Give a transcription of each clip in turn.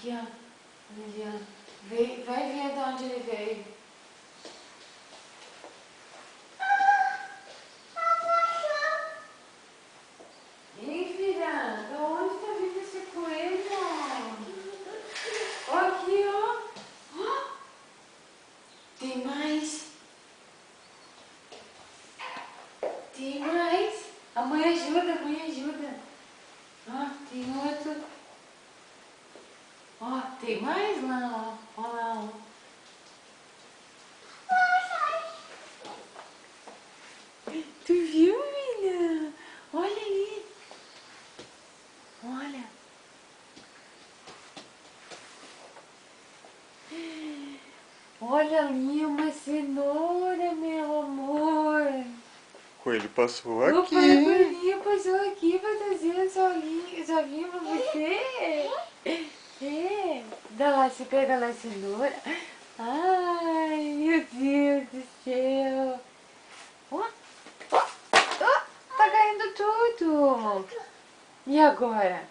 Aqui, ó. Olha ali, ó. Vai ver de onde ele veio. Ei, filha, de onde tá vindo esse coelho? Ó, aqui, ó. Ó. Tem mais. Tem mais. A mãe ajuda, a mãe ajuda. Ó, tem outro. Ó, tem mais lá, ó. Ó lá, ó. Tu viu, filha? Olha ali. Olha. Olha ali uma cenoura, meu amor. O coelho passou O aqui. pai coelhinho passou aqui pra trazer só vinha pra você. É. Dá lá, você pega lá a cenoura. Ai, meu Deus do céu. Ó, ó, ó, tá caindo tudo. E agora?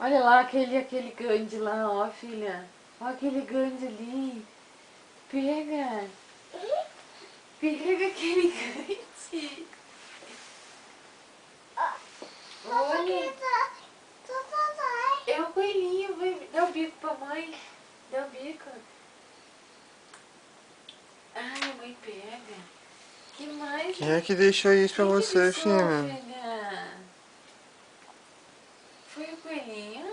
Olha lá aquele grande lá, ó, filha. Ó aquele grande ali. Pega. Pega aquele grande. Olha. É o coelhinho. Vai, dá o bico pra mãe. Dá o bico. Ai, a mãe pega. Que mais? Quem é que deixou isso pra Quem que você, deixou, filha? filha? Foi o coelhinho?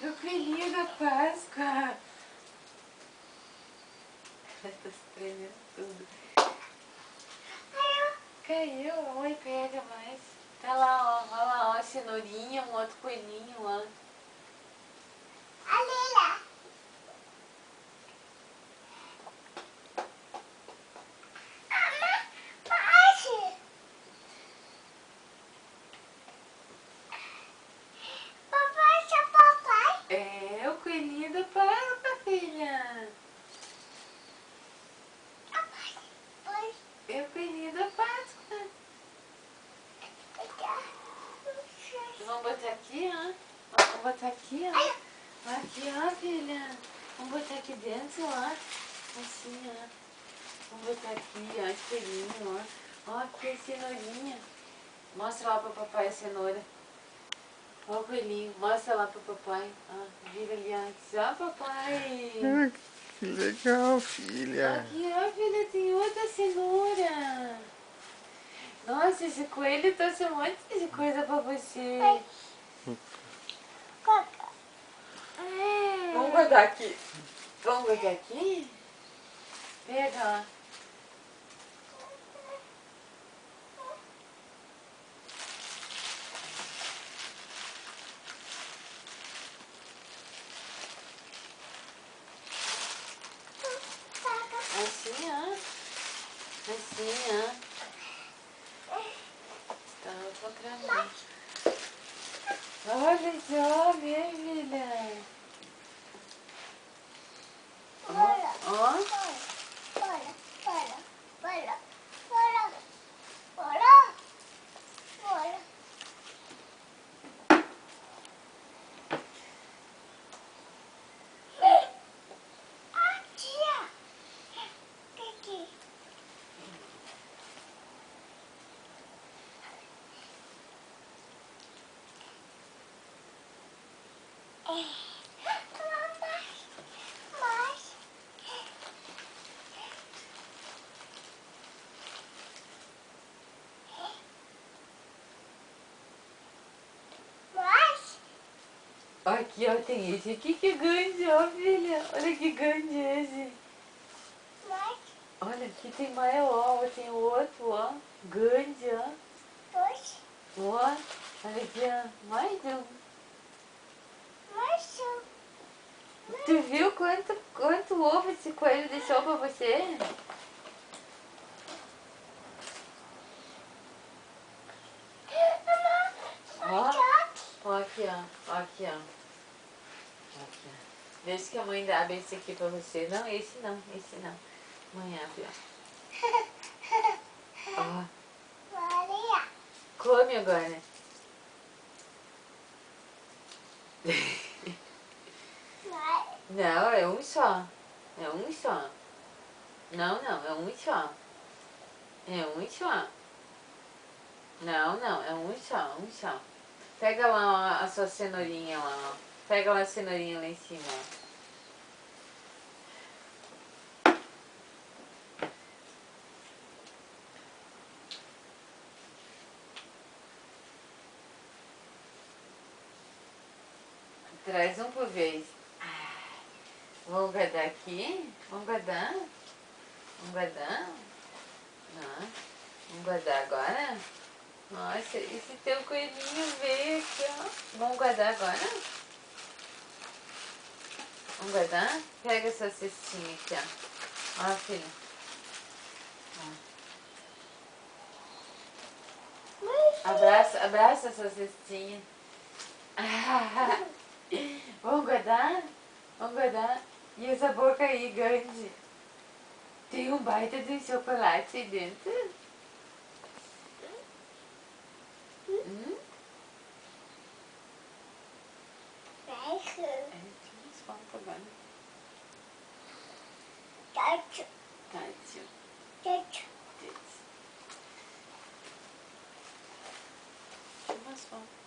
É o coelhinho da Páscoa. Tá se tremendo tudo. Caiu, a mãe pega mais. Tá lá, ó. Olha lá, ó, a cenourinha, um outro coelhinho, ó. É o coelhinho da Páscoa, filha. É o coelhinho da Páscoa. Vamos botar aqui, ó. Vamos botar aqui, ó. Aqui, ó, filha. Vamos botar aqui dentro, ó. Assim, ó. Vamos botar aqui, ó, esse coelhinho, ó. Ó, aqui a cenourinha. Mostra lá pro papai a cenoura. Ó o coelhinho. Mostra lá pro papai. Ó, vira ali antes. Ó, papai. Ah, que legal, filha. Aqui, ó, filha, tem outra cenoura. Nossa, esse coelho trouxe um monte de coisa pra você. Vamos guardar aqui. Vamos guardar aqui? Pega, ó. Assim, ó. Assim, ó. Estava programando. Olha só, minha filha. Ó. Aqui, ó, tem esse aqui que é grande, ó, filha. Olha que grande esse. Olha, aqui tem maior, ó, tem outro, ó. Grande, ó. Ó, olha aqui, ó. Mais um. Tu viu quanto ovo esse coelho deixou pra você? Ó, ó aqui, ó. Aqui, ó. Aqui, ó. Deixa que a mãe abre esse aqui pra você. Não, esse não, esse não. Mãe abre, ó. Ó. Come agora. Não, é um só. É um só. Não, não, é um só. É um só. Não, não, é um só, um só. Pega lá a sua cenourinha lá, ó. Pega lá a cenourinha lá em cima, ó. Traz um por vez. Vamos guardar aqui? Vamos guardar? Vamos guardar? Ah, vamos guardar agora? Nossa, esse teu coelhinho veio aqui, ó. Vamos guardar agora? Vamos guardar? Pega essa cestinha aqui, ó. Ó, filha. Abraça, abraça essa cestinha. Vamos guardar? Vamos guardar? E essa boca aí grande? Tem um baita de chocolate aí dentro? Hum? Vamos agora. Tátil. Mas vamos.